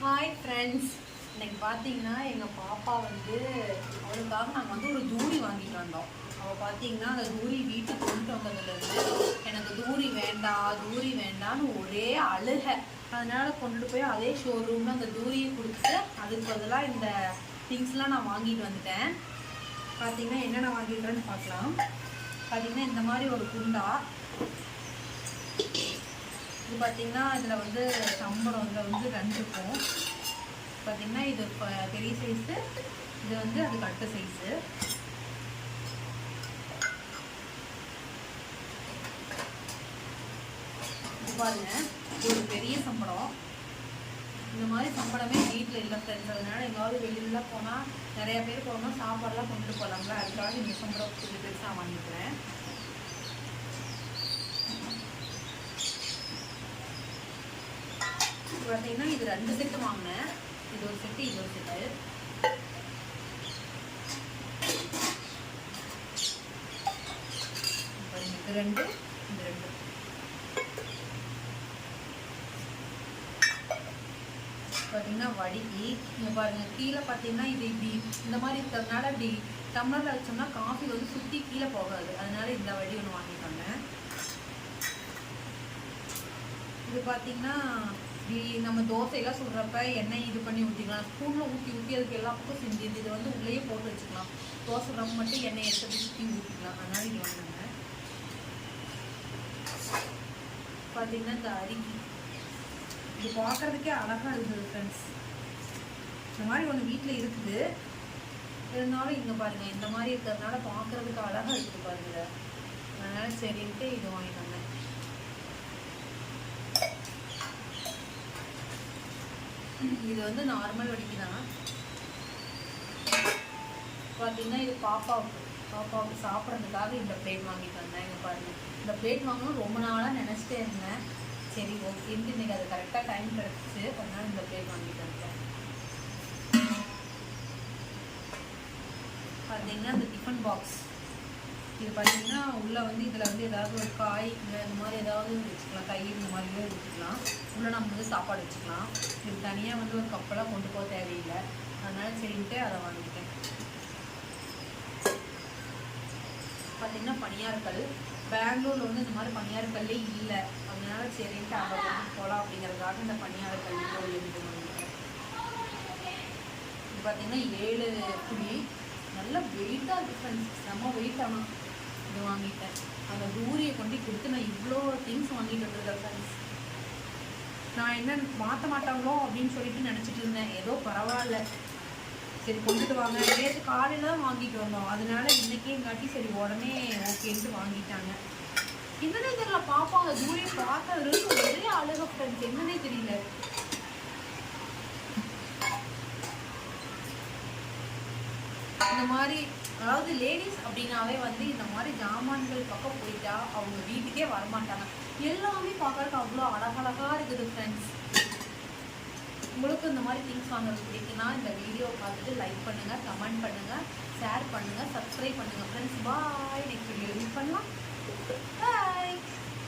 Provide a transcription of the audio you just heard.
Hi friends, இன்னைக்கு பார்த்தீங்கன்னா எங்கள் பாப்பா அவளுக்காக நாங்கள் ஒரு தூரி வாங்கிட்டு வந்தோம். அவள் பார்த்தீங்கன்னா அந்த தூரி வீட்டுக்கு கொண்டு வந்ததுலேருந்து எனக்கு தூரி வேண்டான்னு ஒரே அழுக. அதனால் கொண்டுட்டு போய் அதே ஷோரூமில் அந்த தூரியை கொடுத்துட்டு அதுக்கு பதிலாக இந்த திங்ஸ்லாம் நான் வாங்கிட்டு வந்துட்டேன். பார்த்தீங்கன்னா என்னென்ன வாங்கிட்டுறேன்னு பார்க்கலாம். பார்த்தீங்கன்னா இந்த மாதிரி ஒரு குண்டா, இது பார்த்தீங்கன்னா இதில் சம்பளம் இதில் 2 இருக்கும். பார்த்தீங்கன்னா இது பெரிய சைஸு, இது அது கட்டு சைஸு. இது பாருங்க, இது ஒரு பெரிய சம்பளம். இந்த மாதிரி சம்பளமே வீட்டில் இல்லை ஃப்ரெண்ட்ஸ். அதனால எங்காவது வெளியில போனால் நிறைய பேர் போனால் சாப்பாடெல்லாம் கொண்டு போகலாங்களா, அதுக்காக இந்த சம்பளம் கொஞ்சம் பெருசாக வாங்கிக்கிறேன். பார்த்தீங்கன்னா இது 2 செட்டு வாங்கினேன். இது ஒரு செட்டு, இது ஒரு செட்டு. இது 2, இது 2. பார்த்தீங்கன்னா வடிகி இங்கே பாருங்கள், கீழே பார்த்தீங்கன்னா இது இப்படி இந்த மாதிரி இருக்கிறதுனால இப்படி டம்ளரில் வச்சோம்னா காஃபி சுற்றி கீழே போகாது. அதனால இந்த வடி ஒன்று வாங்கிட்டு வந்தேன். இது பார்த்தீங்கன்னா நம்ம தோசையெல்லாம் சுடுறப்ப எண்ணெய் இது பண்ணி ஊற்றிக்கலாம். ஸ்பூனில் ஊற்றி அதுக்கு எல்லா பக்கம் செஞ்சு இது உள்ளேயே போட்டு வச்சுக்கலாம். தோசை சுடுறப்ப மட்டும் எண்ணெய் எடுத்து சுற்றி ஊற்றிக்கலாம். அதனால இது வாங்கினேன். பார்த்தீங்கன்னா இந்த அரிக்கி, இது பார்க்குறதுக்கே அழகாக இருக்குது ஃப்ரெண்ட்ஸ். இந்த மாதிரி ஒன்று வீட்டில் இருக்குது, இருந்தாலும் இங்கே பாருங்கள் இந்த மாதிரி இருக்கிறதுனால பார்க்குறதுக்கு அழகாக இருக்குது பாருங்கள். அதனால் சரின்ட்டு இது வாங்கிட்டு வந்தேன். இது நார்மல் வடிக்கு தான். பார்த்தீங்கன்னா இது பாப்பாவுக்கு சாப்பிட்றதுக்காக இந்த பிளேட் வாங்கிட்டு வந்தேன். இங்கே பாருங்கள், இந்த பிளேட் வாங்கணும் ரொம்ப நாளாக நினச்சிட்டே இருந்தேன். சரி ஓகேன்ட்டு இன்றைக்கி அது கரெக்டாக டைம் கிடச்சிச்சு. அதனால இந்த பிளேட் வாங்கிட்டு வந்தேன். பார்த்தீங்கன்னா இந்த டிஃபன் பாக்ஸ், இது பார்த்தீங்கன்னா உள்ளே இதில் ஏதாவது ஒரு காய் இல்லை இந்த மாதிரி ஏதாவது வச்சுக்கலாம். தயிர் இந்த மாதிரியே வச்சுக்கலாம். உள்ளே நம்ம சாப்பாடு வச்சுக்கலாம். இது தனியாக ஒரு கப்பெல்லாம் கொண்டு போக தேவையில்லை. அதனால சரின்ட்டு அதை வாங்கிட்டேன். பார்த்தீங்கன்னா பனியாற்கல், பெங்களூரில் இந்த மாதிரி பனியாற்கல்லே இல்லை. அதனால சரின்ட்டு அதை போகலாம் அப்படிங்கிறதுக்காக இந்த பனியாற்கல் இது வாங்கிட்டேன். இது பார்த்தீங்கன்னா 7 புளி, நல்ல வெயிட்டாக இருக்குது ஃப்ரெண்ட்ஸ், செம்ம வெயிட். ஆனால் இது வாங்கிட்டேன். அந்த தூரியை கொண்டு கொடுத்து நான் இவ்வளோ திங்ஸ் வாங்கிட்டு வந்துருக்கேன் ஃப்ரெண்ட்ஸ். நான் என்ன மாற்ற மாட்டாங்களோ அப்படின்னு சொல்லிட்டு நினச்சிட்டு இருந்தேன். ஏதோ பரவாயில்ல, சரி கொண்டுட்டு வாங்க. நேற்று காலையில் தான் வாங்கிட்டு வந்தோம். அதனால இன்றைக்கே காட்டி சரி உடனே ஓகேன்ட்டு வாங்கிட்டாங்க. என்னன்னே தெரியல, பாப்பா அந்த தூரியை பார்த்ததுலேருந்து ஒரே அழகு ஃப்ரெண்ட்ஸ், என்னன்னே தெரியல. இந்த மாதிரி அதாவது லேடிஸ் அப்படின்னாவே இந்த மாதிரி ஜாமான்கள் பக்கம் போயிட்டா அவங்க வீட்டுக்கே வரமாட்டாங்க. எல்லாமே பார்க்கறதுக்கு அவ்வளோ அழகழகாக இருக்குது ஃப்ரெண்ட்ஸ். உங்களுக்கு இந்த மாதிரி திங்ஸ் வாங்குறது பிடிக்குன்னா இந்த வீடியோவை பார்த்துட்டு லைக் பண்ணுங்கள், கமெண்ட் பண்ணுங்கள், ஷேர் பண்ணுங்கள், சப்ஸ்கிரைப் பண்ணுங்கள் ஃப்ரெண்ட்ஸ். பாய். நெக்ஸ்ட் வீடியோ மீட் பண்ணலாம். பாய்.